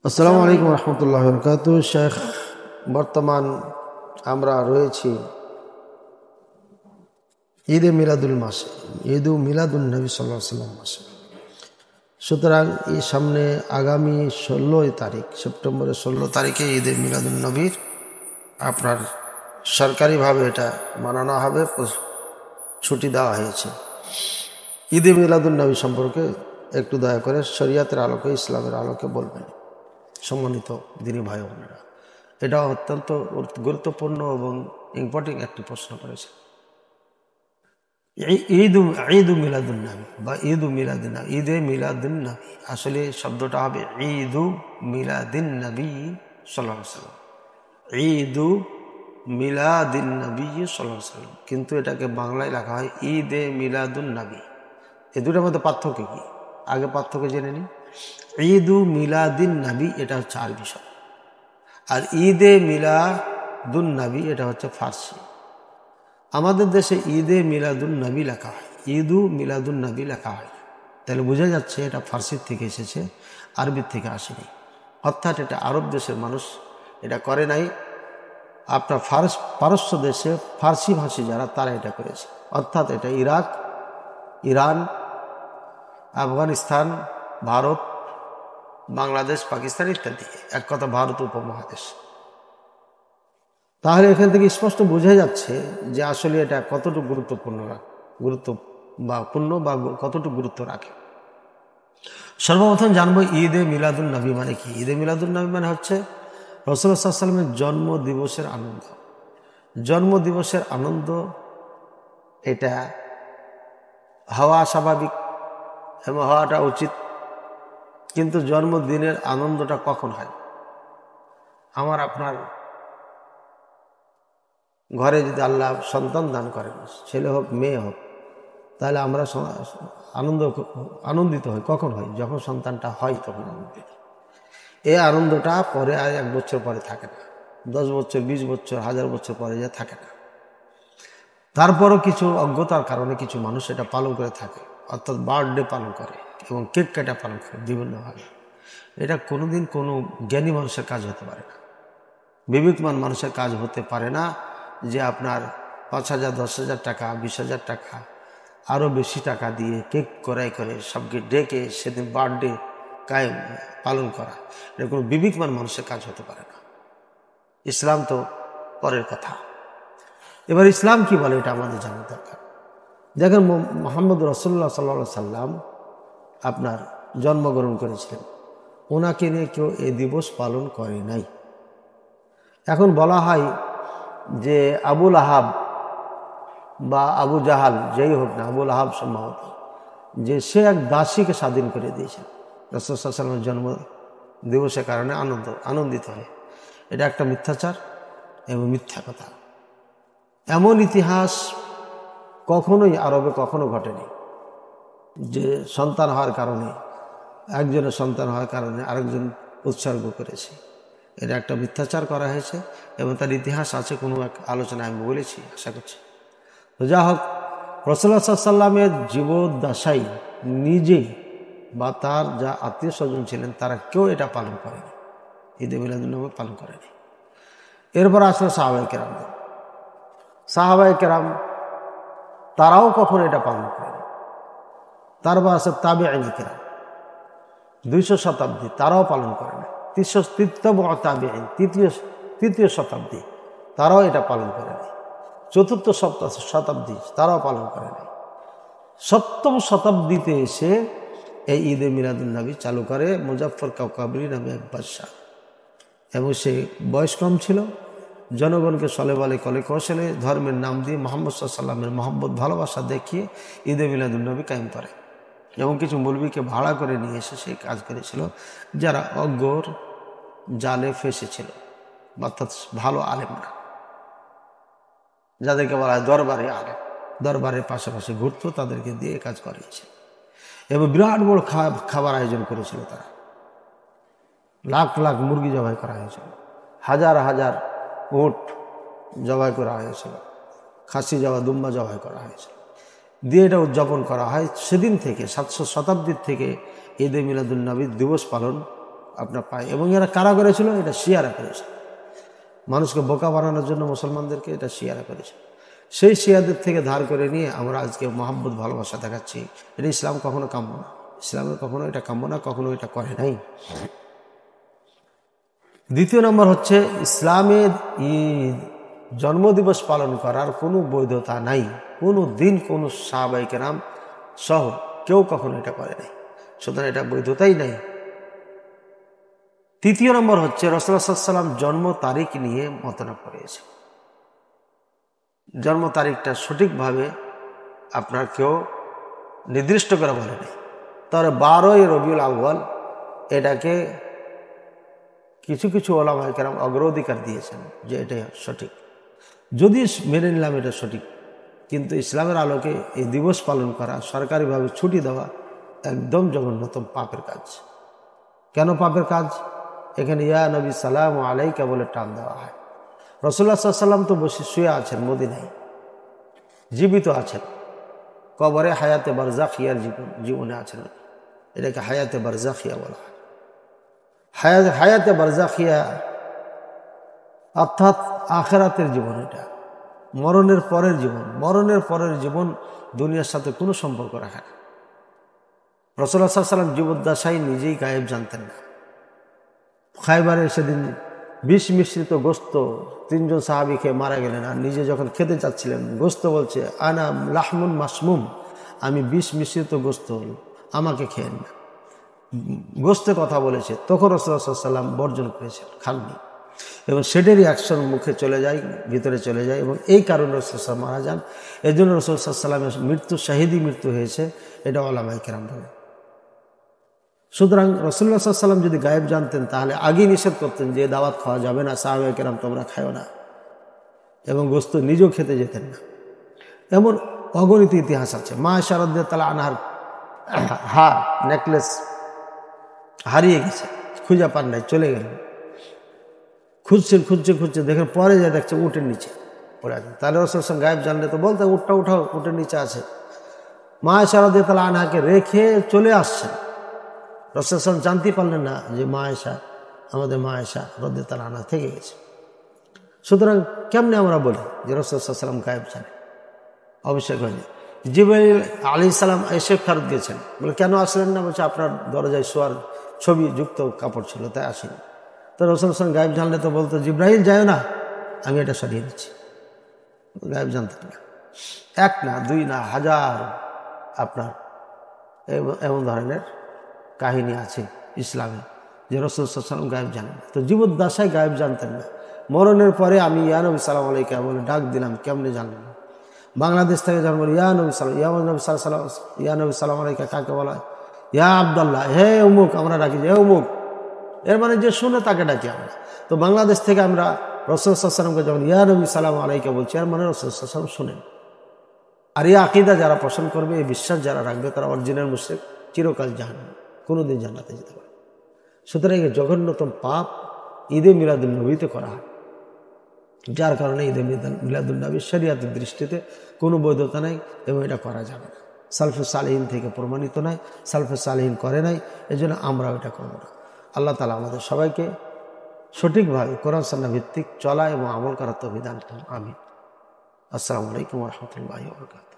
আসসালামু আলাইকুম রহমতুল্লাহ বরকাত। শেখ, বর্তমান আমরা রয়েছি ঈদে মিলাদুল মাসে, ঈদু মিলাদুল নবী সাল্লাল্লাহু আলাইহি ওয়াসাল্লাম মাসে। সুতরাং এই সামনে আগামী 16 তারিখ, সেপ্টেম্বরের 16 তারিখে ঈদে মিলাদুল নবীর আপনার সরকারিভাবে এটা মানানো হবে, ছুটি দেওয়া হয়েছে। ঈদে মিলাদুল নবী সম্পর্কে একটু দয়া করে শরিয়াতের আলোকে, ইসলামের আলোকে বলবেন সম্মানিত দিনী ভাই বোনেরা। এটা অত্যন্ত গুরুত্বপূর্ণ এবং ইম্পর্টেন্ট একটি প্রশ্ন করেছে। ঈদু মিলাদুন নবী বা ঈদু মিলাদিন নবী, ঈদে মিলাদিন নবী, আসলে শব্দটা হবে ঈদু মিলাদিন নবী সাল্লাল্লাহু আলাইহি ওয়াসাল্লাম, ঈদু মিলাদিন নবী সাল্লাল্লাহু আলাইহি ওয়াসাল্লাম, কিন্তু এটাকে বাংলায় লেখা হয় ঈদে মিলাদুন নবী। এই দুটোর মধ্যে পার্থক্য কি? আগে পার্থক্য জেনে নিন। ঈদু মিলাদিন নবী এটা হচ্ছে আরবি শব্দ, আর ঈদে মিলাদুন নবী এটা হচ্ছে ফার্সি। আমাদের দেশে ঈদে মিলাদুন নবী লেখা হয়, ঈদু মিলাদুন নবী লেখা হয়। তাহলে বোঝা যাচ্ছে এটা ফার্সির থেকে এসেছে, আরবির থেকে আসেনি। অর্থাৎ এটা আরব দেশের মানুষ এটা করে নাই, আপনার পারস্য দেশে ফার্সি ভাষী যারা তারা এটা করেছে। অর্থাৎ এটা ইরাক, ইরান, আফগানিস্তান, ভারত, বাংলাদেশ, পাকিস্তান ইত্যাদি, এক কথা ভারত উপমহাদেশ। তাহলে এখান থেকে স্পষ্ট বোঝা যাচ্ছে যে আসলে এটা কতটুকু পূর্ণ বা কতটুকু গুরুত্ব রাখে। সর্বপ্রথম জানবো ঈদে মিলাদুন নবী মানে কি। ঈদে মিলাদুন নবী মানে হচ্ছে রাসূলুল্লাহ সাল্লাল্লাহু আলাইহি ওয়াসাল্লামের জন্ম দিবসের আনন্দ। জন্ম দিবসের আনন্দ এটা হওয়া স্বাভাবিক এবং হওয়াটা উচিত, কিন্তু জন্মদিনের আনন্দটা কখন হয়? আমার আপনার ঘরে যদি আল্লাহ সন্তান দান করেন, ছেলে হোক মেয়ে হোক, তাহলে আমরা আনন্দিত হই। কখন হয়? যখন সন্তানটা হয় তখন আনন্দিত। এই আনন্দটা পরে আর 1 বছর পরে থাকে না, 10 বছর, 20 বছর, 1000 বছর পরে যা থাকে না। তারপরও কিছু অজ্ঞতার কারণে কিছু মানুষ এটা পালন করে থাকে, অর্থাৎ বার্থডে পালন করে এবং কেক কাটা পালন করে বিভিন্নভাবে। এটা কোনোদিন কোনো জ্ঞানী মানুষের কাজ হতে পারে না, বিবেকমান মানুষের কাজ হতে পারে না। যে আপনার 5,000, 10,000 টাকা, 20,000 টাকা, আরও বেশি টাকা দিয়ে কেক ক্রয় করে সবকে ডেকে সেদিন বার্থডে পালন করা, এটা কোনো বিবেকমান মানুষের কাজ হতে পারে না। ইসলাম তো পরের কথা। এবার ইসলাম কি বলে এটা আমাদের জানা দরকার। দেখেন, মুহাম্মদ রাসূলুল্লাহ সাল্লাল্লাহু আলাইহি সাল্লাম আপনার জন্মগ্রহণ করেছিলেন, ওনাকে নিয়ে কেউ এই দিবস পালন করে নাই। এখন বলা হয় যে আবুল আহাব বা আবু জাহাল, যেই হোক না, আবুল আহাব সম্ভবত, যে সে এক দাসীকে স্বাধীন করে দিয়েছেন রাসূল সাল্লাল্লাহু আলাইহি ওয়াসাল্লামের জন্ম দিবসের কারণে আনন্দিত হয়। এটা একটা মিথ্যাচার এবং মিথ্যা কথা। এমন ইতিহাস কখনোই আরবে কখনো ঘটেনি যে সন্তান হওয়ার কারণে, একজনের সন্তান হওয়ার কারণে আরেকজন উৎসর্গ করেছে। এটা একটা মিথ্যাচার করা হয়েছে এবং তার ইতিহাস আছে, কোনো এক আলোচনায় আমি বলেছি, আশা করছি। তো যা হোক, রাসূলুল্লাহ সাল্লাল্লাহু আলাইহি ওয়াসাল্লামের জীবদ্দশায় নিজেই বা তার যা আত্মীয় স্বজন ছিলেন তারা কেউ এটা পালন করেনি, ঈদে মিলাদুন নবী পালন করেনি। এরপর আসলে সাহাবায়ে কেরাম তারাও কখনো এটা পালন করেনি। তারপর আছে তাবেঈন কেরাম, 200 শতাব্দী, তারাও পালন করে না। তৃতীয় শতাব্দী, তারাও এটা পালন করেনি। চতুর্থ শতাব্দী, তারাও পালন করে নাই। 7ম শতাব্দীতে এসে এই ঈদে মিলাদুন নবী চালু করে মুজাফফর কাউকাবরি নামে এক বাদশাহ, এবং সে বয়স কম ছিল। জনগণকে সলে বলে কলে কৌশলে ধর্মের নাম দিয়ে মুহাম্মদ সাল্লাল্লাহু আলাইহি ওয়াসাল্লামের মহব্বত ভালোবাসা দেখিয়ে ঈদে মিলাদুন নবী কায়েম করে, এবং কিছু মৌলবীকে ভাড়া করে নিয়ে এসে সেই কাজ করেছিল, যারা অজ্ঞর জালে ফেসেছিল, অর্থাৎ ভালো আলেম না, যাদেরকে বলা হয় দরবারে আলেম, দরবারের পাশাপাশি ঘুরতো, তাদেরকে দিয়ে কাজ করিয়েছে। এবং বিরাট বড় খাবার আয়োজন করেছিল তারা। লাখ লাখ মুরগি জবাই করা হয়েছিল, হাজার হাজার উট জবাই করা হয়েছিল, খাসি দুম্বা জবাই করা হয়েছিল, দিয়ে এটা উদযাপন করা হয়। সেদিন থেকে 700 শতাব্দীর থেকে ঈদে মিলাদুন নবী দিবস পালন আপনার পায়। এবং এরা কারা করেছিল? এটা শিয়ারা করেছে, মানুষকে বোকা বানানোর জন্য মুসলমানদেরকে এটা শিয়ারা করেছে। সেই শিয়াদের থেকে ধার করে নিয়ে আমরা আজকে মহাব্বত ভালোবাসা দেখাচ্ছি। এটা ইসলাম কখনো কাম্য না, ইসলামের কখনো এটা কাম্য না, কখনো এটা করে নাই। দ্বিতীয় নম্বর হচ্ছে, ইসলামের ঈদ জন্মদিবস পালন করার কোনো বৈধতা নাই। কোনো দিন কোনো সাহাবায়ে কেরাম সহ কেউ কখনো এটা করে নাই, সুতরাং এটা বৈধতাই নাই। তৃতীয় নম্বর হচ্ছে, রাসূলুল্লাহ সাল্লাল্লাহু আলাইহি ওয়াসাল্লাম জন্ম তারিখ নিয়ে মতনা করেছে। জন্ম তারিখটা সঠিকভাবে আপনার কেউ নির্দিষ্ট করে বলে নেই। তবে 12ই রবিউল আউয়াল এটাকে কিছু কিছু ওলামায়ে কেরাম অগ্রাধিকার দিয়েছেন যে এটাই সঠিক। যদি মেনে নিলাম এটা সঠিক, কিন্তু ইসলামের আলোকে এই দিবস পালন করা, সরকারিভাবে ছুটি দেওয়া একদম জঘন্যতম পাপের কাজ। কেন পাপের কাজ? এখানে ইয়া নবী সালাম আলাইকা বলে টান দেওয়া হয়। রাসূলুল্লাহ সাল্লাল্লাহু আলাইহি ওয়াসাল্লাম তো বসে শুয়ে আছেন মদিনায়, জীবিত আছেন, কবরে হায়াতে বারজাখিয়ার জীবনে আছেন। এটাকে হায়াতে বারজাখিয়া বলা হয়। হায়াতে বারজাখিয়া অর্থাৎ আখিরাতের জীবন, এটা মরণের পরের জীবন। মরণের পরের জীবন দুনিয়ার সাথে কোনো সম্পর্ক রাখে না। রাসূলুল্লাহ সাল্লাল্লাহু আলাইহি ওয়াসাল্লাম জীবদ্দশায় নিজেই গায়েব জানতেন না। খায়বারে সেদিন বিষ মিশ্রিত গোস্ত 3 জন সাহাবী খেয়ে মারা গেলেন, আর নিজে যখন খেতে চাচ্ছিলেন, গোস্ত বলছে আনা লাহমুন মাসমুম, আমি বিষ মিশ্রিত গোস্ত, আমাকে খেয়েন না। গোস্তের কথা বলেছে, তখন রাসূলুল্লাহ সাল্লাল্লাহু আলাইহি ওয়াসাল্লাম বর্জন করেছেন, খাননি। এবং সেটারই অ্যাকশন মুখে চলে যায়, ভিতরে চলে যায়, এবং এই কারণে রাসূলুল্লাহ মারা যান। এই জন্য রাসূলুল্লাহ সাল্লাল্লাহু আলাইহি ওয়াসাল্লামের মৃত্যু শাহিদি মৃত্যু হয়েছে, এটা ওলামায়ে কেরাম বলে। সুতরাং রাসূলুল্লাহ সাল্লাল্লাহু আলাইহি ওয়াসাল্লাম যদি গায়েব জানতেন, তাহলে আগেই নিষেধ করতেন যে দাওয়াত খাওয়া যাবে না, সাহাবায়ে কেরাম তোমরা খাও না, এবং গোস্ত নিজেও খেতে যেতেন না। এমন অগণিত ইতিহাস আছে। মা আয়েশা রাদিয়াল্লাহু আনহার হার নেকলেস হারিয়ে গেছে, খুঁজে পান নাই, চলে গেলেন। খুঁজছে দেখেন, পরে যা দেখছে উটের নিচে পড়ে আছে। তাহলে রাসূলুল্লাহ সাল্লাল্লাহু আলাইহি ওয়াসাল্লাম গায়েব জানলে তো বলতে, উটটা উঠাও, উটের নিচে আছে। মা আয়েশা রাদিয়াল্লাহু আনহাকে রেখে চলে আসছেন। রাসূলুল্লাহ সাল্লাল্লাহু আলাইহি ওয়াসাল্লাম জানতে পারলেন না যে মা আয়েশা, আমাদের মা আয়েশা রাদিয়াল্লাহু আনহা থেকে গেছে। সুতরাং কেমনে আমরা বলি যে রাসূলুল্লাহ সাল্লাল্লাহু আলাইহি ওয়াসাল্লাম গায়েব জানেন? অবশ্যই হয়নি। জিবরাইল আলাইহিস সালাম এসে ফেরত গেছেন, বলে কেন আসলেন না? বলছে আপনার দরজায় শোয়ার ছবি যুক্ত কাপড় ছিল, তাই আসেনি। তো রাসূলুল্লাহ সাল্লাল্লাহু আলাইহি ওয়াসাল্লাম গায়েব জানলে তো বলতো জিবরাইল যায় না, আমি এটা সরিয়ে দিচ্ছি। গায়েব জানতেন না। এক না, দুই না, হাজার আপনার এমন ধরনের কাহিনী আছে ইসলামে যে রাসূলুল্লাহ সাল্লাল্লাহু আলাইহি ওয়াসাল্লাম গায়েব জানেন। তো জীবদ্দশায় গায়েব জানতেন না। মরণের পরে আমি ইয়া নবী সালাম আলাইকা বলে ডাক দিলাম, কেমনে জানলেন? বাংলাদেশ থেকে যখন বলি ইয়া নবী সালাম, ইয়া নবী সালাম আলাইকা কাকে বলা হয়? ইয়া আব্দুল্লাহ, হে অমুক, আমরা ডাকি যে অমুক, এর মানে যে শুনে তাকে ডাকি আমরা। তো বাংলাদেশ থেকে আমরা রাসূলুল্লাহ সাল্লাল্লাহু আলাইহি ওয়াসাল্লামকে যখন ইয়া নবী সালাম আলাইকা বলছি, এর মানে রাসূলুল্লাহ সাল্লাল্লাহু আলাইহি ওয়াসাল্লাম শুনেন। আর এই আকীদা যারা পোষণ করবে, এই বিশ্বাস যারা রাখবে, তারা অরিজিনাল মুশরিক, চিরকাল জাহান্নামী, কোনোদিন জান্নাতে যেতে পারে। সুতরাং এই জঘন্যতম পাপ ঈদে মিলাদুন নবীতে করা হয়, যার কারণে ঈদে মিলাদুন নবী শরীয়তের দৃষ্টিতে কোনো বৈধতা নাই এবং এটা করা যাবে না। সালফে সালেহীন থেকে প্রমাণিত নয়, সালফে সালেহীন করে নাই, এজন্য আমরাও এটা করব না। আল্লাহ তাআলা আমাদের সবাইকে সঠিকভাবে কোরআন সুন্নাহ ভিত্তিক চলা এবং আমল করার তৌফিক দান করুন। আমিন। আসসালামু আলাইকুম ওয়া রাহমাতুল্লাহি ওয়া বারাকাতুহু।